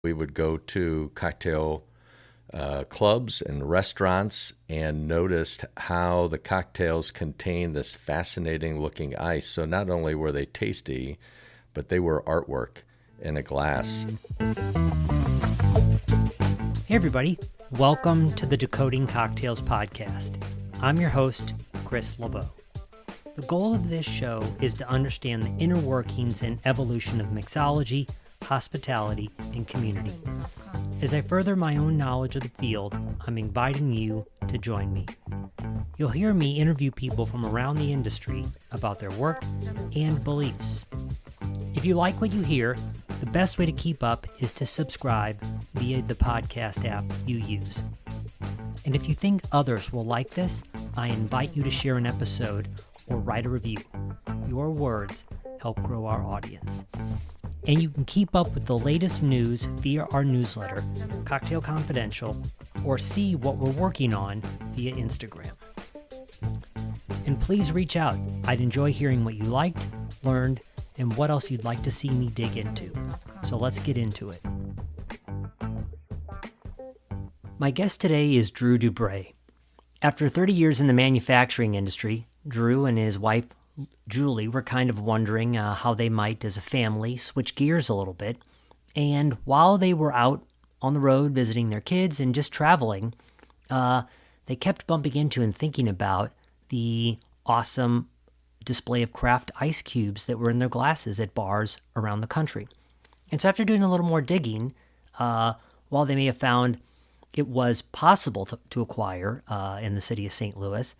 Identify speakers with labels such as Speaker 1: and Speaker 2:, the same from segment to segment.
Speaker 1: We would go to cocktail clubs and restaurants and noticed how the cocktails contained this fascinating looking ice. So not only were they tasty, but they were artwork in a glass.
Speaker 2: Hey everybody, welcome to the Decoding Cocktails podcast. I'm your host, Chris LeBeau. The goal of this show is to understand the inner workings and evolution of mixology, hospitality, and community. As I further my own knowledge of the field, I'm inviting you to join me. You'll hear me interview people from around the industry about their work and beliefs. If you like what you hear, the best way to keep up is to subscribe via the podcast app you use. And if you think others will like this, I invite you to share an episode or write a review. Your words help grow our audience. And you can keep up with the latest news via our newsletter, Cocktail Confidential, or see what we're working on via Instagram. And please reach out. I'd enjoy hearing what you liked, learned, and what else you'd like to see me dig into. So let's get into it. My guest today is Drew Dubray. After 30 years in the manufacturing industry, Drew and his wife Julie were kind of wondering how they might, as a family, switch gears a little bit. And while they were out on the road visiting their kids and just traveling, they kept bumping into and thinking about the awesome display of craft ice cubes that were in their glasses at bars around the country. And so after doing a little more digging, while they may have found it was possible to acquire in the city of St. Louis,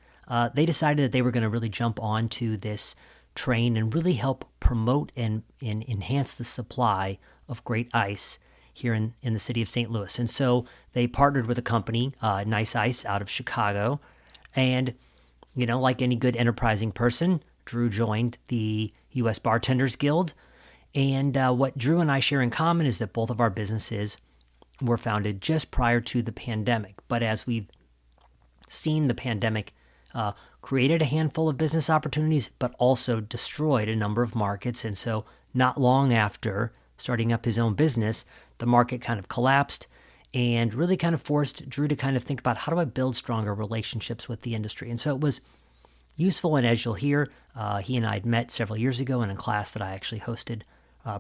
Speaker 2: they decided that they were going to really jump onto this train and really help promote and enhance the supply of great ice here in the city of St. Louis. And so they partnered with a company, Nice Ice, out of Chicago. And, you know, like any good enterprising person, Drew joined the U.S. Bartenders Guild. And what Drew and I share in common is that both of our businesses were founded just prior to the pandemic. But as we've seen, the pandemic created a handful of business opportunities, but also destroyed a number of markets. And so not long after starting up his own business, the market kind of collapsed and really kind of forced Drew to kind of think about, how do I build stronger relationships with the industry? And so it was useful. And as you'll hear, he and I had met several years ago in a class that I actually hosted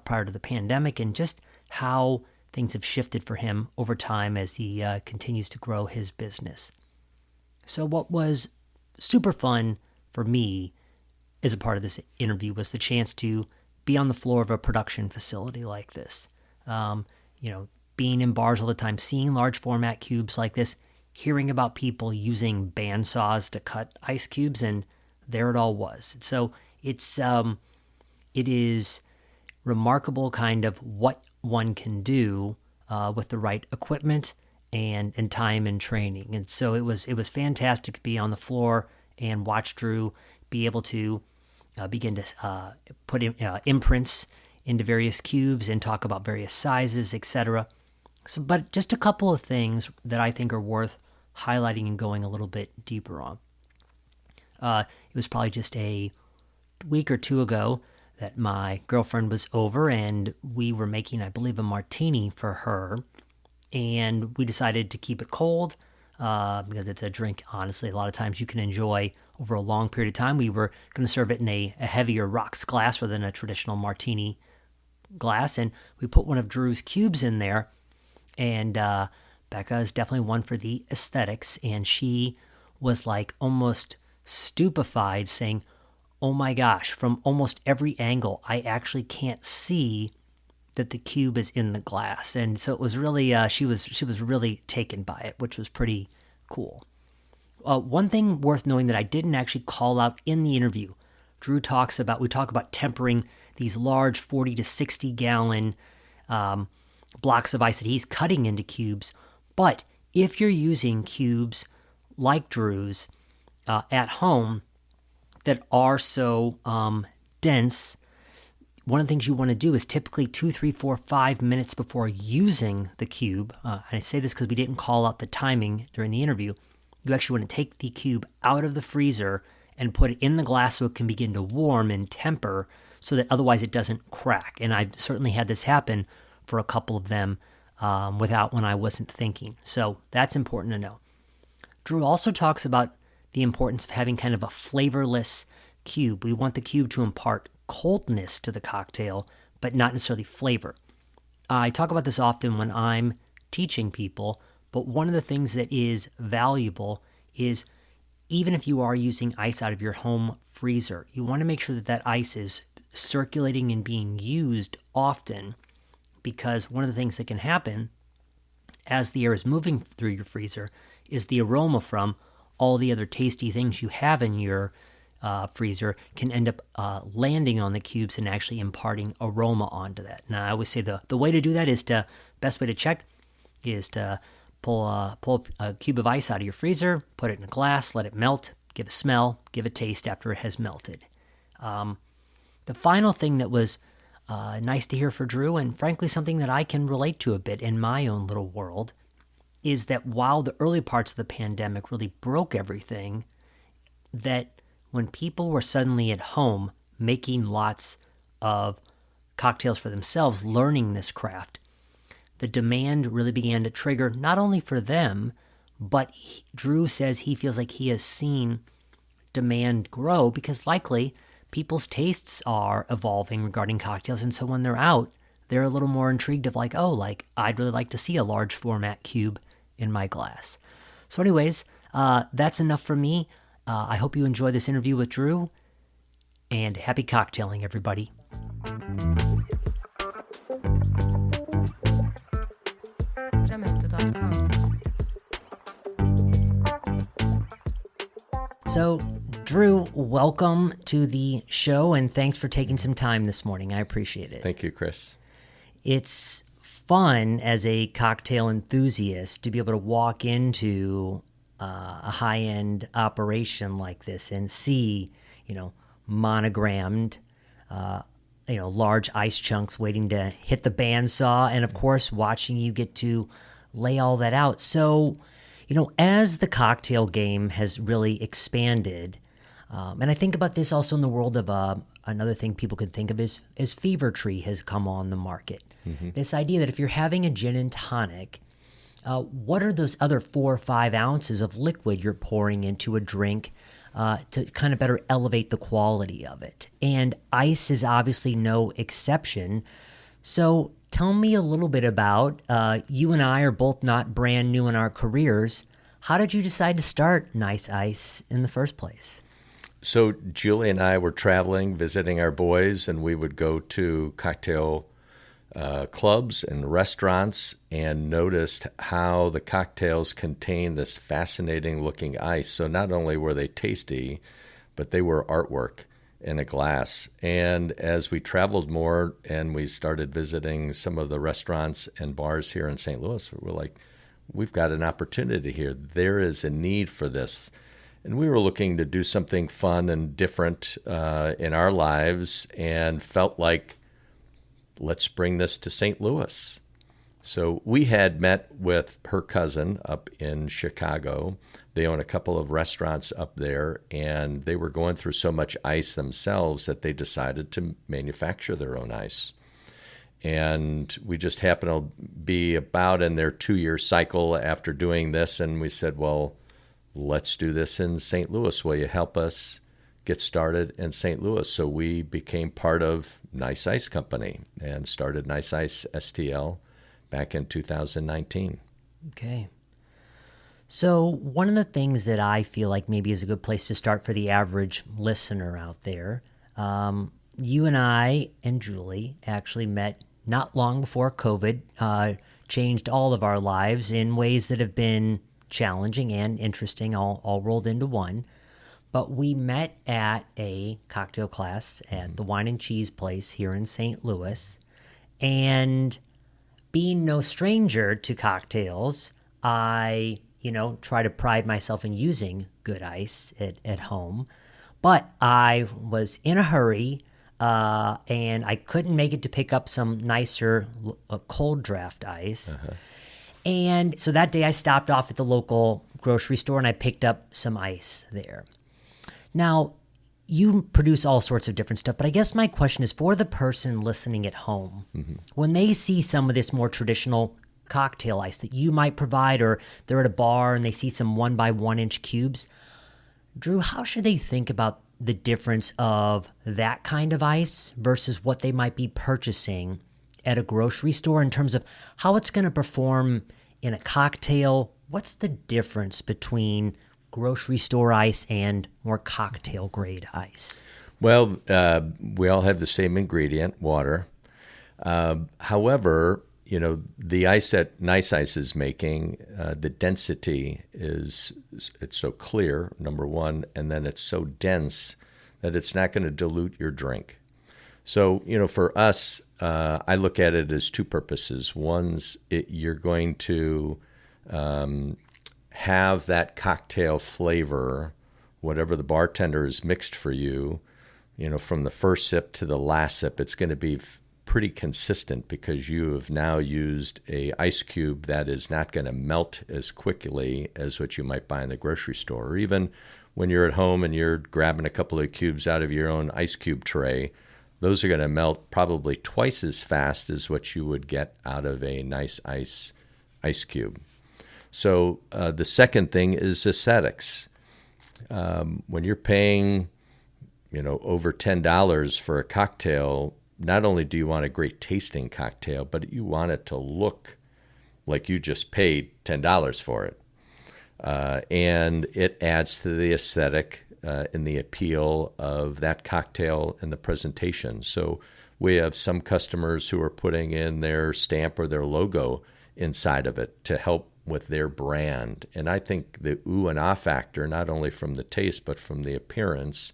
Speaker 2: prior to the pandemic, and just how things have shifted for him over time as he continues to grow his business. So what was super fun for me as a part of this interview was the chance to be on the floor of a production facility like this. Being in bars all the time, seeing large format cubes like this, hearing about people using bandsaws to cut ice cubes, and there it all was. So it is remarkable kind of what one can do with the right equipment and time and training. And so it was fantastic to be on the floor and watch Drew be able to begin to put imprints into various cubes and talk about various sizes, etc. So, but just a couple of things that I think are worth highlighting and going a little bit deeper on. It was probably just a week or two ago that my girlfriend was over and we were making, I believe, a martini for her. And we decided to keep it cold because it's a drink, honestly, a lot of times you can enjoy over a long period of time. We were going to serve it in a heavier rocks glass rather than a traditional martini glass. And we put one of Drew's cubes in there. And Becca is definitely one for the aesthetics. And she was like almost stupefied, saying, "Oh my gosh, from almost every angle, I actually can't see that the cube is in the glass." And so it was really, she was really taken by it, which was pretty cool. One thing worth knowing that I didn't actually call out in the interview, we talk about tempering these large 40 to 60 gallon blocks of ice that he's cutting into cubes. But if you're using cubes like Drew's at home that are so dense, one of the things you want to do is typically 2, 3, 4, 5 minutes before using the cube, and I say this because we didn't call out the timing during the interview, you actually want to take the cube out of the freezer and put it in the glass so it can begin to warm and temper so that otherwise it doesn't crack. And I've certainly had this happen for a couple of them without when I wasn't thinking. So that's important to know. Drew also talks about the importance of having kind of a flavorless cube. We want the cube to impart coldness to the cocktail, but not necessarily flavor. I talk about this often when I'm teaching people, but one of the things that is valuable is even if you are using ice out of your home freezer, you want to make sure that that ice is circulating and being used often, because one of the things that can happen as the air is moving through your freezer is the aroma from all the other tasty things you have in your freezer can end up landing on the cubes and actually imparting aroma onto that. Now, I always say the way to do that is best way to check is to pull a cube of ice out of your freezer, put it in a glass, let it melt, give a smell, give a taste after it has melted. The final thing that was nice to hear for Drew, and frankly something that I can relate to a bit in my own little world, is that while the early parts of the pandemic really broke everything, that when people were suddenly at home making lots of cocktails for themselves, learning this craft, the demand really began to trigger not only for them, but Drew says he feels like he has seen demand grow because likely people's tastes are evolving regarding cocktails. And so when they're out, they're a little more intrigued of like, oh, like I'd really like to see a large format cube in my glass. So anyways, that's enough for me. I hope you enjoy this interview with Drew, and happy cocktailing, everybody. So, Drew, welcome to the show, and thanks for taking some time this morning. I appreciate it.
Speaker 1: Thank you, Chris.
Speaker 2: It's fun as a cocktail enthusiast to be able to walk into a high-end operation like this and see, monogrammed, large ice chunks waiting to hit the bandsaw, and of course, watching you get to lay all that out. So, as the cocktail game has really expanded, and I think about this also in the world of another thing people could think of is Fever Tree has come on the market. Mm-hmm. This idea that if you're having a gin and tonic, what are those other 4 or 5 ounces of liquid you're pouring into a drink to kind of better elevate the quality of it? And ice is obviously no exception. So tell me a little bit about, you and I are both not brand new in our careers. How did you decide to start Nice Ice in the first place?
Speaker 1: So Julie and I were traveling, visiting our boys, and we would go to cocktail clubs and restaurants and noticed how the cocktails contained this fascinating looking ice. So not only were they tasty, but they were artwork in a glass. And as we traveled more and we started visiting some of the restaurants and bars here in St. Louis, we're like, we've got an opportunity here. There is a need for this. And we were looking to do something fun and different in our lives and felt like, let's bring this to St. Louis. So we had met with her cousin up in Chicago. They own a couple of restaurants up there, and they were going through so much ice themselves that they decided to manufacture their own ice. And we just happened to be about in their 2-year cycle after doing this, and we said, well, let's do this in St. Louis. Will you help us get started in St. Louis? So we became part of Nice Ice Company and started Nice Ice STL back in 2019.
Speaker 2: Okay. So one of the things that I feel like maybe is a good place to start for the average listener out there, you and I and Julie actually met not long before COVID changed all of our lives in ways that have been challenging and interesting, all rolled into one. But we met at a cocktail class at the Wine and Cheese place here in St. Louis. And being no stranger to cocktails, I, try to pride myself in using good ice at home. But I was in a hurry, and I couldn't make it to pick up some nicer cold draft ice. Uh-huh. And so that day I stopped off at the local grocery store and I picked up some ice there. Now, you produce all sorts of different stuff, but I guess my question is for the person listening at home, when they see some of this more traditional cocktail ice that you might provide, or they're at a bar and they see some 1 by 1 inch cubes. Drew, how should they think about the difference of that kind of ice versus what they might be purchasing at a grocery store in terms of how it's going to perform in a cocktail? What's the difference between grocery store ice and more cocktail grade ice?
Speaker 1: Well, we all have the same ingredient, water. However, the ice that Nice Ice is making, the density it's so clear, number one, and then it's so dense that it's not going to dilute your drink. So, for us, I look at it as two purposes. One's you're going to have that cocktail flavor, whatever the bartender has mixed for you, from the first sip to the last sip, it's going to be pretty consistent because you have now used a ice cube that is not going to melt as quickly as what you might buy in the grocery store. Or even when you're at home and you're grabbing a couple of cubes out of your own ice cube tray, those are going to melt probably twice as fast as what you would get out of a Nice ice cube. So the second thing is aesthetics. When you're paying, over $10 for a cocktail, not only do you want a great tasting cocktail, but you want it to look like you just paid $10 for it. And it adds to the aesthetic and the appeal of that cocktail and the presentation. So we have some customers who are putting in their stamp or their logo inside of it to help with their brand. And I think the ooh and ah factor, not only from the taste, but from the appearance,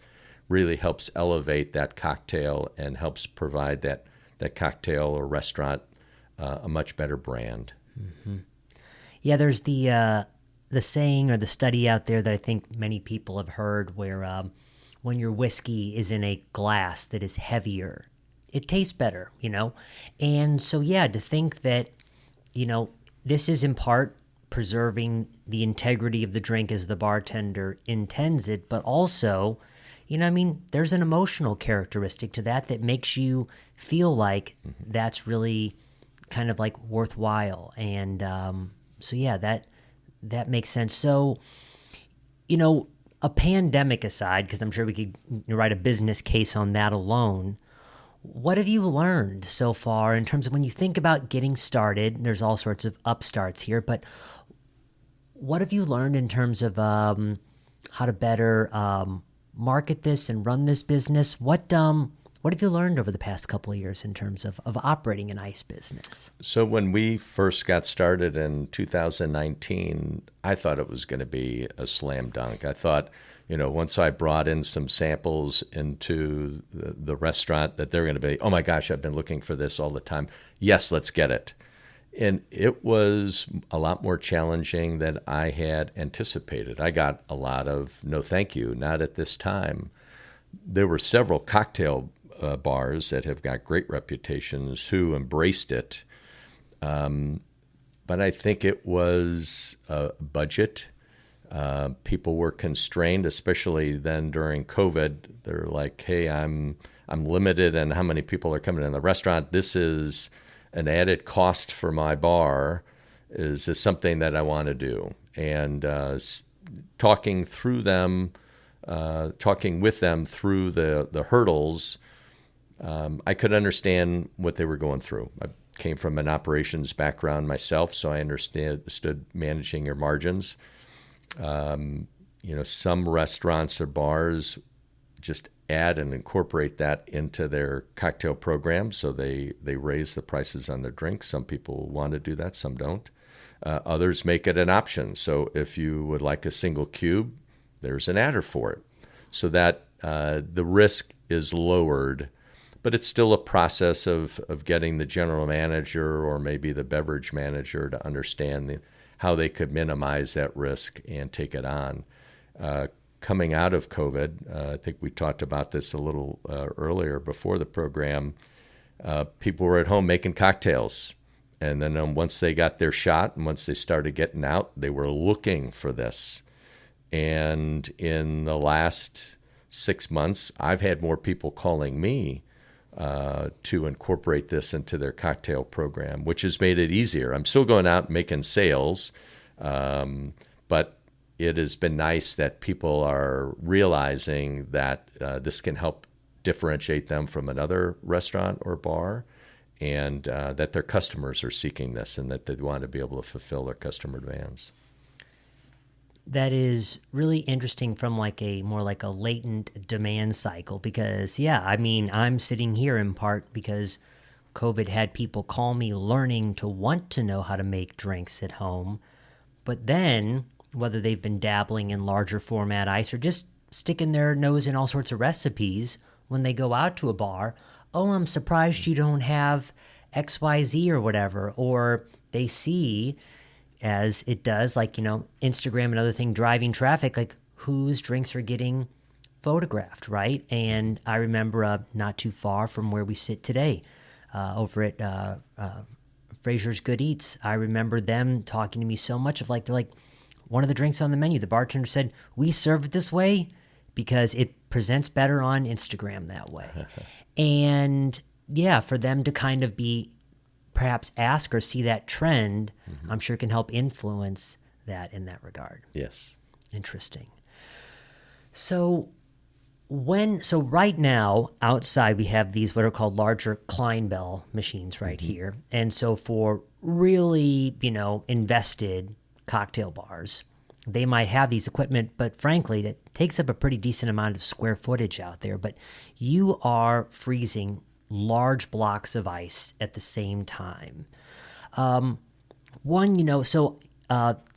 Speaker 1: really helps elevate that cocktail and helps provide that cocktail or restaurant a much better brand.
Speaker 2: Mm-hmm. Yeah, there's the saying or the study out there that I think many people have heard where when your whiskey is in a glass that is heavier, it tastes better, And so, yeah, to think that, this is in part preserving the integrity of the drink as the bartender intends it, but also, there's an emotional characteristic to that makes you feel like that's really kind of like worthwhile. And so, yeah, that makes sense. So, a pandemic aside, because I'm sure we could write a business case on that alone, what have you learned so far in terms of when you think about getting started? There's all sorts of upstarts here, but what have you learned in terms of how to better market this and run this business? What have you learned over the past couple of years in terms of operating an ice business?
Speaker 1: So when we first got started in 2019, I thought it was going to be a slam dunk. I thought, once I brought in some samples into the restaurant, that they're going to be, oh my gosh, I've been looking for this all the time. Yes, let's get it. And it was a lot more challenging than I had anticipated. I got a lot of no thank you, not at this time. There were several cocktail bars that have got great reputations who embraced it. But I think it was a budget. People were constrained, especially then during COVID. They're like, hey, I'm limited in how many people are coming in the restaurant. This is an added cost for my bar. Is this something that I want to do? And talking with them through the hurdles, I could understand what they were going through. I came from an operations background myself, so I understood managing your margins. Some restaurants or bars just add and incorporate that into their cocktail program, so they raise the prices on their drinks. Some people want to do that, some don't. Others make it an option. So if you would like a single cube, there's an adder for it, so that the risk is lowered. But it's still a process of getting the general manager or maybe the beverage manager to understand how they could minimize that risk and take it on. Coming out of COVID, I think we talked about this a little earlier before the program, people were at home making cocktails. And then once they got their shot and once they started getting out, they were looking for this. And in the last 6 months, I've had more people calling me to incorporate this into their cocktail program, which has made it easier. I'm still going out and making sales, but it has been nice that people are realizing that this can help differentiate them from another restaurant or bar, and that their customers are seeking this and that they want to be able to fulfill their customer demands.
Speaker 2: That is really interesting from like a more like a latent demand cycle because, yeah, I mean, I'm sitting here in part because COVID had people call me learning to want to know how to make drinks at home. But then, whether they've been dabbling in larger format ice or just sticking their nose in all sorts of recipes, when they go out to a bar, oh, I'm surprised you don't have XYZ or whatever. Or they see, as it does, like, you know, Instagram and other thing driving traffic, like whose drinks are getting photographed, right? And I remember not too far from where we sit today, over at Fraser's Good Eats, I remember them talking to me so much of like, they're like, one of the drinks on the menu, the bartender said, we serve it this way because it presents better on Instagram that way. And yeah, for them to kind of be perhaps ask or see that trend, I'm sure can help influence that in that regard.
Speaker 1: Yes.
Speaker 2: Interesting. So right now outside we have these what are called larger Kleinbell machines right here. And so for really, you know, invested cocktail bars, they might have these equipment, but frankly, that takes up a pretty decent amount of square footage out there. But you are freezing large blocks of ice at the same time. One, you know, so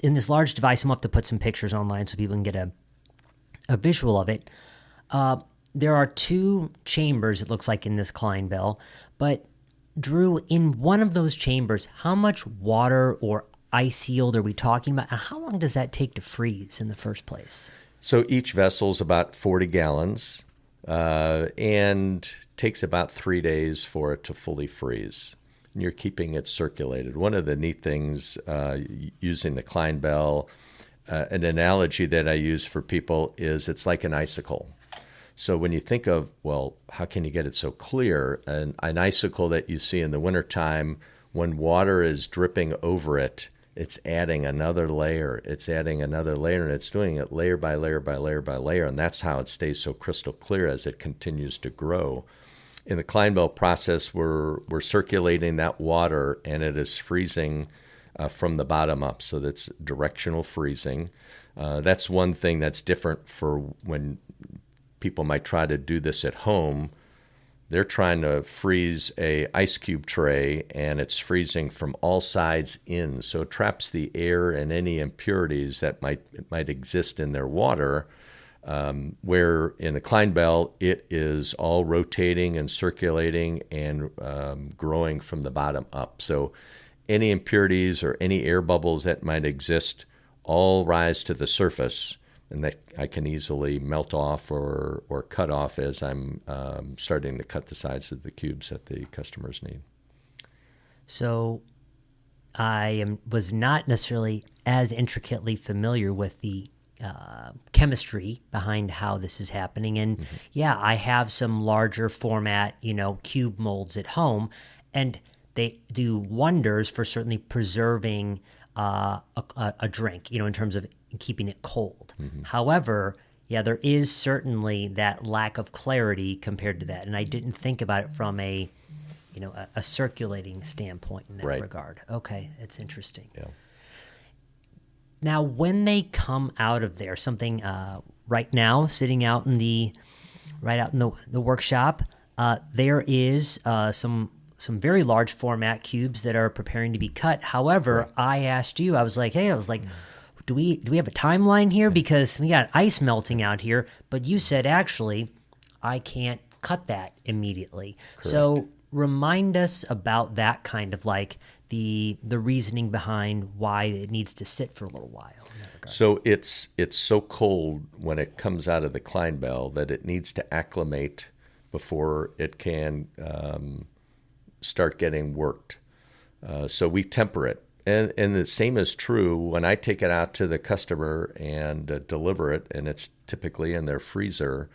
Speaker 2: in this large device, I'm going to have to put some pictures online so people can get a visual of it. There are two chambers, it looks like, in this Kleinbell. But, Drew, in one of those chambers, how much water or ice yield are we talking about? And how long does that take to freeze in the first place?
Speaker 1: So each vessel is about 40 gallons and takes about 3 days for it to fully freeze. And you're keeping it circulated. One of the neat things using the Kleinbell, an analogy that I use for people is it's like an icicle. So when you think of, well, how can you get it so clear? An icicle that you see in the wintertime, when water is dripping over it, it's adding another layer. It's adding another layer, and it's doing it layer by layer by layer by layer, and that's how it stays so crystal clear as it continues to grow. In the Kleinbell process, we're circulating that water, and it is freezing from the bottom up, so that's directional freezing. That's one thing that's different for when people might try to do this at home. They're trying to freeze a ice cube tray, and it's freezing from all sides in, so it traps the air and any impurities that might exist in their water. Where in the Kleinbell, it is all rotating and circulating and growing from the bottom up. So any impurities or any air bubbles that might exist all rise to the surface, and that I can easily melt off or cut off as I'm starting to cut the sides of the cubes that the customers need.
Speaker 2: So was not necessarily as intricately familiar with the chemistry behind how this is happening. And yeah, I have some larger format, you know, cube molds at home, and they do wonders for certainly preserving a drink, you know, in terms of keeping it cold. However, yeah, there is certainly that lack of clarity compared to that. And I didn't think about it from a circulating standpoint in that regard. Okay, that's interesting.
Speaker 1: Yeah.
Speaker 2: Now, when they come out of there, something right now sitting out in the workshop, there is some very large format cubes that are preparing to be cut. However, I asked you, I was like, do we have a timeline here? Because we got ice melting out here, but you said actually I can't cut that immediately. Correct. So remind us about that kind of like the reasoning behind why it needs to sit for a little while.
Speaker 1: So it's so cold when it comes out of the Kleinbell that it needs to acclimate before it can start getting worked. So we temper it. And the same is true when I take it out to the customer and deliver it, and it's typically in their freezer.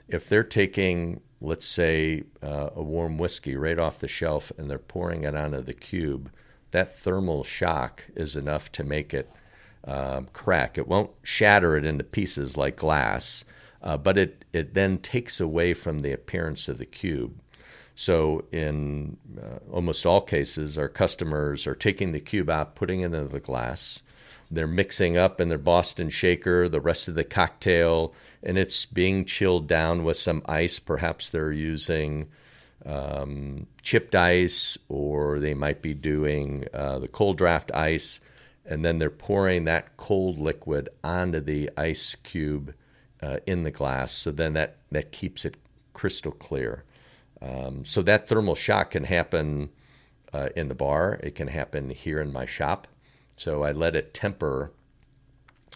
Speaker 1: If they're taking let's say a warm whiskey right off the shelf, and they're pouring it onto the cube, that thermal shock is enough to make it crack. It won't shatter it into pieces like glass, but it then takes away from the appearance of the cube. So in almost all cases, our customers are taking the cube out, putting it into the glass. They're mixing up in their Boston shaker the rest of the cocktail, and it's being chilled down with some ice. Perhaps they're using chipped ice, or they might be doing the cold draft ice, and then they're pouring that cold liquid onto the ice cube in the glass. So then that keeps it crystal clear. So that thermal shock can happen in the bar. It can happen here in my shop. So I let it temper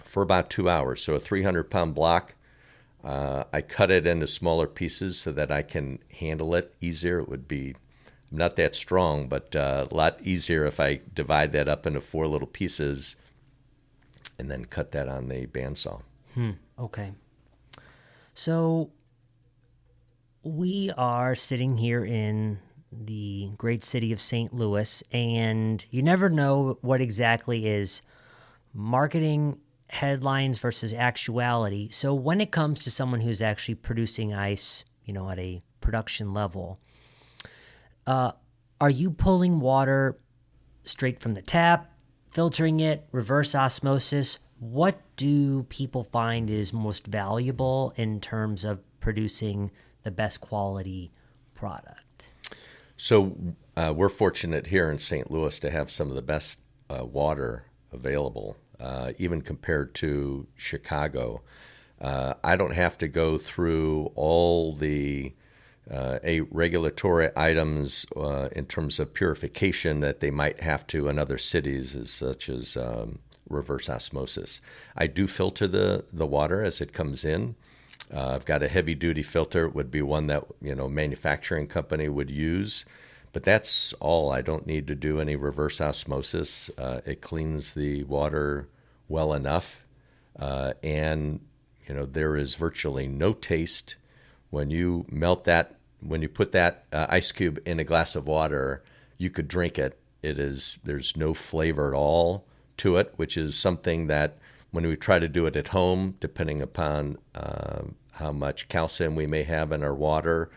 Speaker 1: for about 2 hours. So a 300-pound block, I cut it into smaller pieces so that I can handle it easier. It would be not that strong, but a lot easier if I divide that up into 4 little pieces and then cut that on the bandsaw.
Speaker 2: Okay. So we are sitting here in the great city of St. Louis, and you never know what exactly is marketing headlines versus actuality. So when it comes to someone who's actually producing ice, at a production level, are you pulling water straight from the tap, filtering it, reverse osmosis? What do people find is most valuable in terms of producing the best quality product?
Speaker 1: So we're fortunate here in St. Louis to have some of the best water available, even compared to Chicago. I don't have to go through all the regulatory items in terms of purification that they might have to in other cities, such as reverse osmosis. I do filter the water as it comes in. I've got a heavy-duty filter. It would be one that manufacturing company would use, but that's all. I don't need to do any reverse osmosis. It cleans the water well enough, and there is virtually no taste when you melt that. When you put that ice cube in a glass of water, you could drink it. There's no flavor at all to it, which is something that when we try to do it at home, depending upon how much calcium we may have in our water,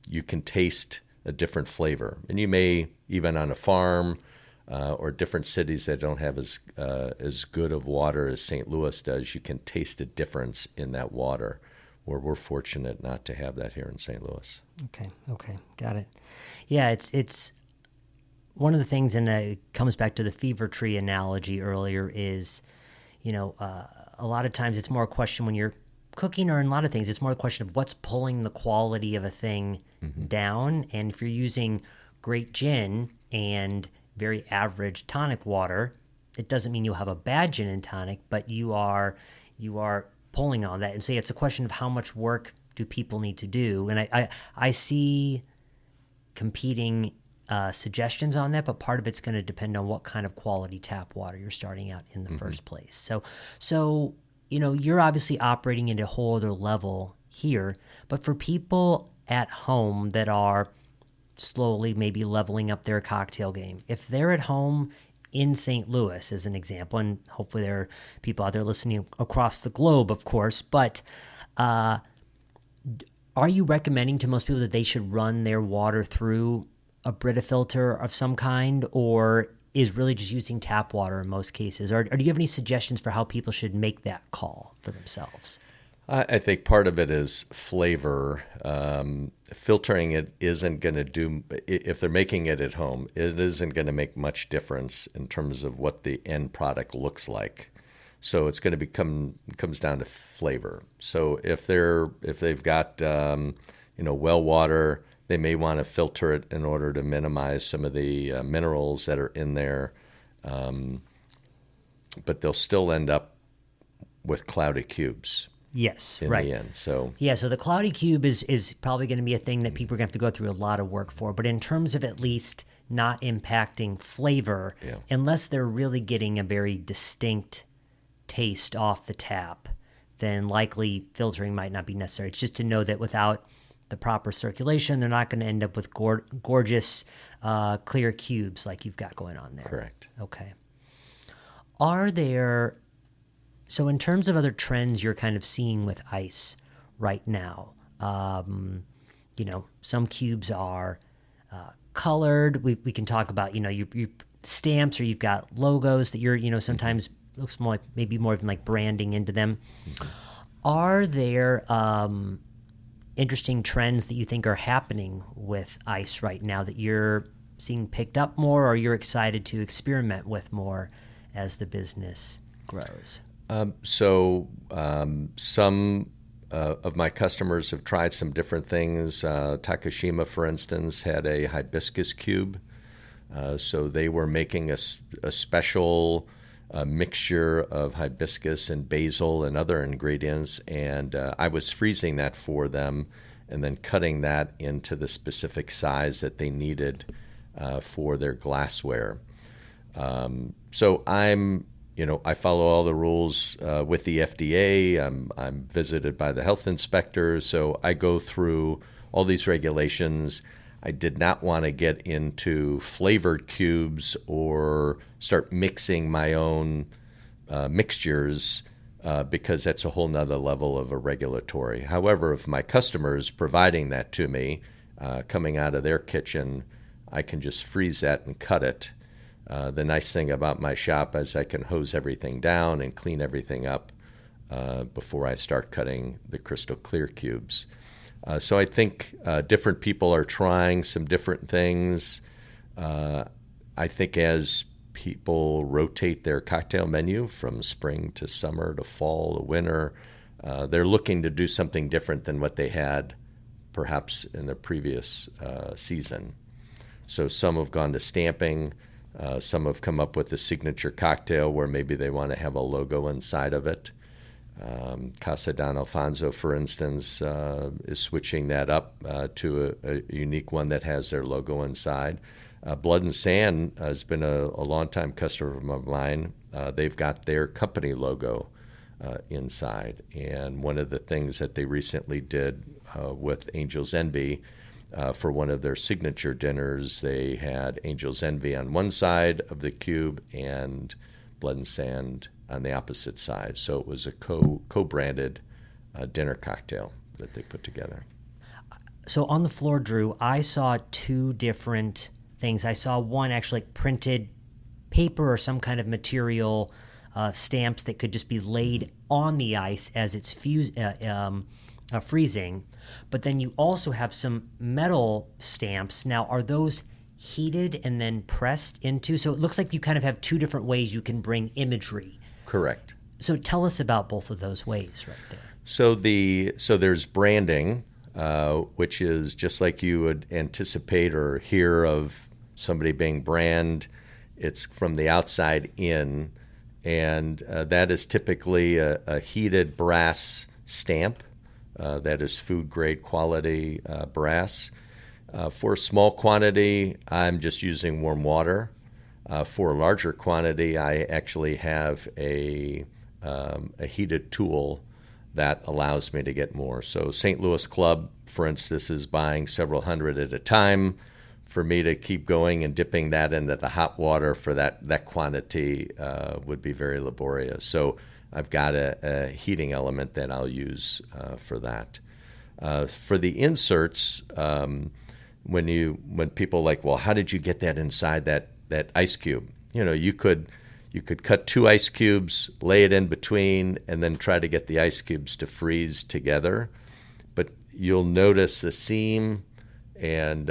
Speaker 1: you can taste a different flavor. And you may, even on a farm or different cities that don't have as good of water as St. Louis does, you can taste a difference in that water, where we're fortunate not to have that here in St. Louis.
Speaker 2: Okay, got it. Yeah, it's one of the things, and it comes back to the fever tree analogy earlier, is, a lot of times it's more a question when you're cooking, or in a lot of things, it's more a question of what's pulling the quality of a thing down. And if you're using great gin and very average tonic water, it doesn't mean you'll have a bad gin and tonic, but you are pulling on that. And so it's a question of how much work do people need to do. And I see competing suggestions on that, but part of it's going to depend on what kind of quality tap water you're starting out in the first place. So you're obviously operating at a whole other level here, but for people at home that are slowly maybe leveling up their cocktail game, if they're at home in St. Louis, as an example, and hopefully there are people out there listening across the globe, of course, but are you recommending to most people that they should run their water through a Brita filter of some kind, or is really just using tap water in most cases? Or do you have any suggestions for how people should make that call for themselves?
Speaker 1: I think part of it is flavor. Filtering it isn't going to do, if they're making it at home, it isn't going to make much difference in terms of what the end product looks like. So it's going to comes down to flavor. So if they've got well water, they may want to filter it in order to minimize some of the minerals that are in there, but they'll still end up with cloudy cubes.
Speaker 2: Yes,
Speaker 1: in
Speaker 2: right.
Speaker 1: the end. So
Speaker 2: the cloudy cube is probably going to be a thing that people are going to have to go through a lot of work for. But in terms of at least not impacting flavor, unless they're really getting a very distinct taste off the tap, then likely filtering might not be necessary. It's just to know that without the proper circulation. They're not going to end up with gorgeous clear cubes like you've got going on there.
Speaker 1: Correct.
Speaker 2: Okay. So in terms of other trends you're kind of seeing with ice right now, some cubes are colored. We can talk about, you stamps, or you've got logos that you're, sometimes looks more like, maybe more even like branding into them. Mm-hmm. Are there interesting trends that you think are happening with ice right now that you're seeing picked up more, or you're excited to experiment with more as the business grows?
Speaker 1: Some of my customers have tried some different things. Takashima, for instance, had a hibiscus cube. So they were making a special mixture of hibiscus and basil and other ingredients, and I was freezing that for them and then cutting that into the specific size that they needed for their glassware. So I follow all the rules with the FDA. I'm visited by the health inspector, so I go through all these regulations. I did not want to get into flavored cubes or start mixing my own mixtures because that's a whole nother level of a regulatory. However, if my customer is providing that to me, coming out of their kitchen, I can just freeze that and cut it. The nice thing about my shop is I can hose everything down and clean everything up before I start cutting the crystal clear cubes. So I think different people are trying some different things. I think as people rotate their cocktail menu from spring to summer to fall to winter, they're looking to do something different than what they had perhaps in the previous season. So some have gone to stamping. Some have come up with a signature cocktail where maybe they want to have a logo inside of it. Casa Don Alfonso, for instance, is switching that up to a unique one that has their logo inside. Blood and Sand has been a longtime customer of mine. They've got their company logo inside. And one of the things that they recently did with Angel's Envy, for one of their signature dinners, they had Angel's Envy on one side of the cube and Blood and Sand on the opposite side. So it was a co-branded dinner cocktail that they put together.
Speaker 2: So on the floor, Drew, I saw two different things. I saw one actually printed paper or some kind of material stamps that could just be laid on the ice as it's freezing. But then you also have some metal stamps. Now, are those heated and then pressed into? So it looks like you kind of have two different ways you can bring imagery.
Speaker 1: Correct.
Speaker 2: So tell us about both of those ways right there.
Speaker 1: So there's branding, which is just like you would anticipate or hear of somebody being brand. It's from the outside in, and that is typically a heated brass stamp. That is food-grade quality brass. For a small quantity, I'm just using warm water. For a larger quantity, I actually have a heated tool that allows me to get more. So St. Louis Club, for instance, is buying several hundred at a time. For me to keep going and dipping that into the hot water for that quantity would be very laborious. So I've got a heating element that I'll use for that. For the inserts, when people are like, well, how did you get that inside that ice cube? You could cut two ice cubes, lay it in between, and then try to get the ice cubes to freeze together. But you'll notice the seam, and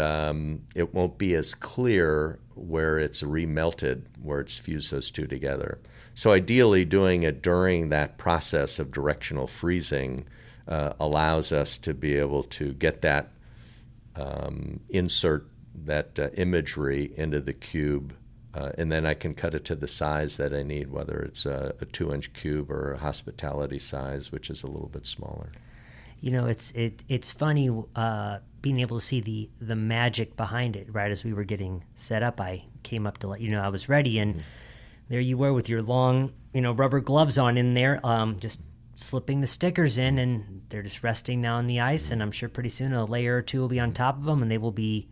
Speaker 1: it won't be as clear where it's remelted, where it's fused those two together. So ideally, doing it during that process of directional freezing allows us to be able to get that insert that imagery into the cube, and then I can cut it to the size that I need, whether it's a 2-inch cube or a hospitality size, which is a little bit smaller.
Speaker 2: It's funny being able to see the magic behind it. Right as we were getting set up, I came up to let you know I was ready, and there you were with your long rubber gloves on in there, just slipping the stickers in, and they're just resting now on the ice, and I'm sure pretty soon a layer or two will be on top of them, and they will be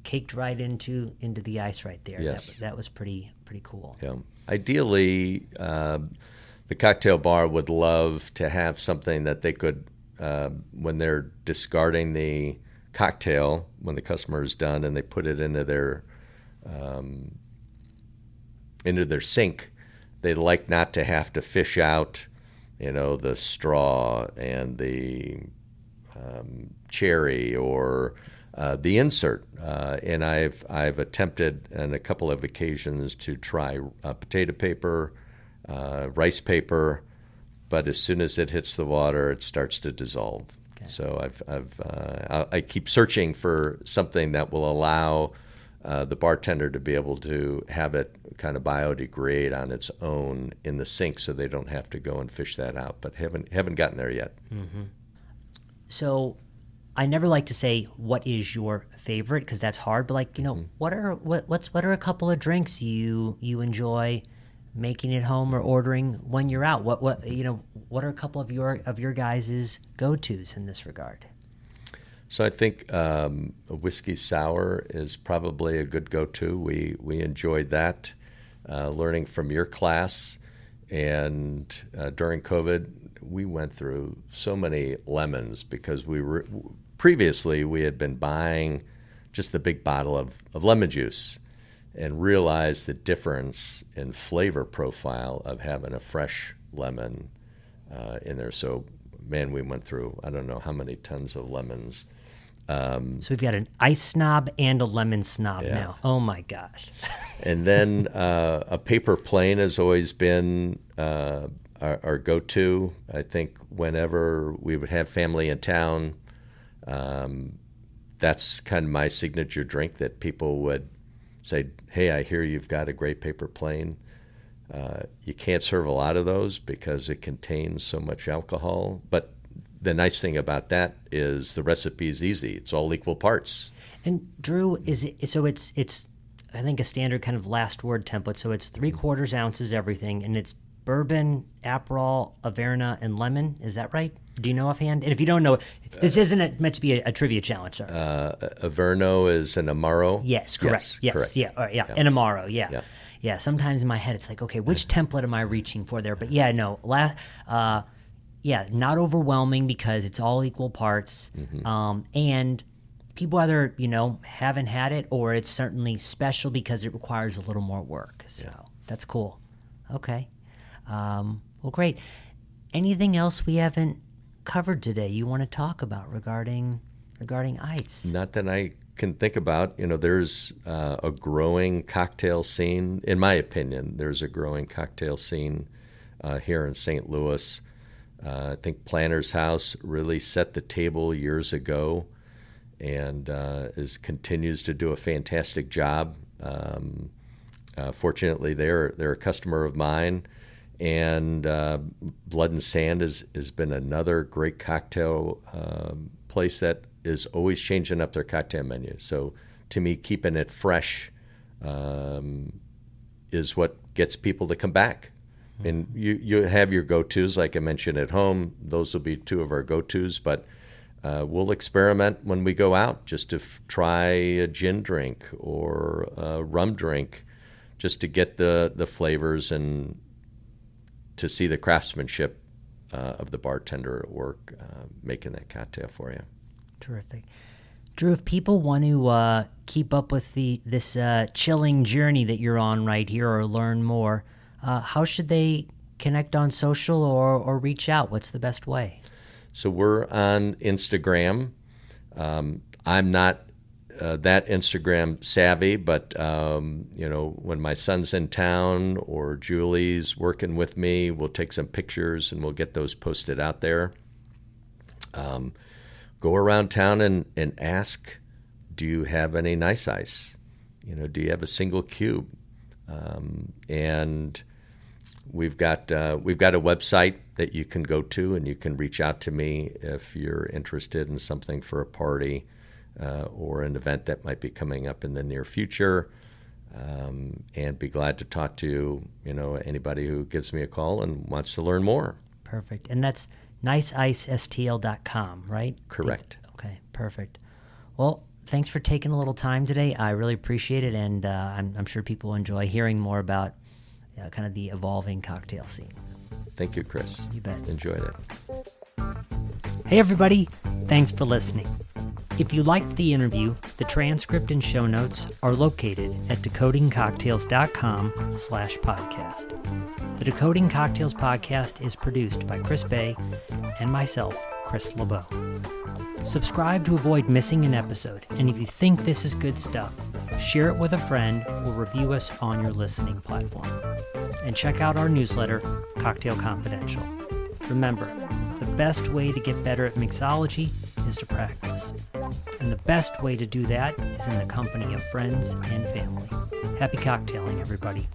Speaker 2: caked right into the ice right there.
Speaker 1: Yes.
Speaker 2: That was pretty cool.
Speaker 1: Yeah. Ideally, the cocktail bar would love to have something that they could, when they're discarding the cocktail, when the customer is done and they put it into their sink, they'd like not to have to fish out, the straw and the cherry or the insert. And I've attempted on a couple of occasions to try potato paper, rice paper, but as soon as it hits the water, it starts to dissolve. Okay. So I keep searching for something that will allow the bartender to be able to have it kind of biodegrade on its own in the sink, so they don't have to go and fish that out. But haven't gotten there yet.
Speaker 2: Mm-hmm. So I never like to say what is your favorite, because that's hard. But what are a couple of drinks you enjoy making it home or ordering when you're out? What are a couple of your guys' go-tos in this regard?
Speaker 1: So I think a whiskey sour is probably a good go-to. We enjoyed that, learning from your class. And during COVID, we went through so many lemons because previously we had been buying just the big bottle of lemon juice and realized the difference in flavor profile of having a fresh lemon in there. So, man, we went through, I don't know how many tons of lemons.
Speaker 2: So we've got an ice snob and a lemon snob now. Oh, my gosh.
Speaker 1: And then a paper plane has always been our go-to. I think whenever we would have family in town, that's kind of my signature drink that people would say, hey, I hear you've got a great paper plane. You can't serve a lot of those because it contains so much alcohol, but the nice thing about that is the recipe is easy. It's all equal parts.
Speaker 2: And Drew, it's I think a standard kind of last word template. So it's 3/4 ounces everything, and it's bourbon, Aperol, Averna, and lemon. Is that right? Do you know offhand? And if you don't know, this isn't meant to be a trivia challenge. Sorry.
Speaker 1: Averno is an Amaro.
Speaker 2: Yes, correct. Yes,
Speaker 1: correct.
Speaker 2: Yeah, all right, yeah, an Amaro. Yeah. Sometimes in my head it's like, okay, which template am I reaching for there? But not overwhelming because it's all equal parts. Mm-hmm. And people either, haven't had it, or it's certainly special because it requires a little more work. So that's cool. Okay. Well, great. Anything else we haven't covered today you want to talk about regarding ice?
Speaker 1: Not that I can think about. There's a growing cocktail scene. In my opinion, there's a growing cocktail scene here in St. Louis. I think Planter's House really set the table years ago, and continues to do a fantastic job. Fortunately, they're a customer of mine, and Blood and Sand has been another great cocktail place that is always changing up their cocktail menu. So to me, keeping it fresh is what gets people to come back. And you have your go-tos, like I mentioned at home. Those will be two of our go-tos, but we'll experiment when we go out just to try a gin drink or a rum drink, just to get the flavors and to see the craftsmanship of the bartender at work making that cocktail for you.
Speaker 2: Terrific. Drew, if people want to keep up with this chilling journey that you're on right here or learn more, how should they connect on social or reach out? What's the best way?
Speaker 1: So we're on Instagram. I'm not that Instagram savvy, but when my son's in town or Julie's working with me, we'll take some pictures and we'll get those posted out there. Go around town and ask, do you have any nice ice? Do you have a single cube? And we've got a website that you can go to, and you can reach out to me if you're interested in something for a party or an event that might be coming up in the near future, and be glad to talk to anybody who gives me a call and wants to learn more.
Speaker 2: Perfect. And that's niceicestl.com, right?
Speaker 1: Correct.
Speaker 2: Okay, perfect. Well, thanks for taking a little time today. I really appreciate it, and I'm sure people will enjoy hearing more about kind of the evolving cocktail scene.
Speaker 1: Thank you, Chris.
Speaker 2: You bet.
Speaker 1: Enjoyed it.
Speaker 2: Hey, everybody. Thanks for listening. If you liked the interview, the transcript and show notes are located at decodingcocktails.com/podcast. The Decoding Cocktails podcast is produced by Chris Bay and myself, Chris LeBeau. Subscribe to avoid missing an episode, and if you think this is good stuff, share it with a friend or review us on your listening platform. And check out our newsletter, Cocktail Confidential. Remember, the best way to get better at mixology is to practice. And the best way to do that is in the company of friends and family. Happy cocktailing, everybody.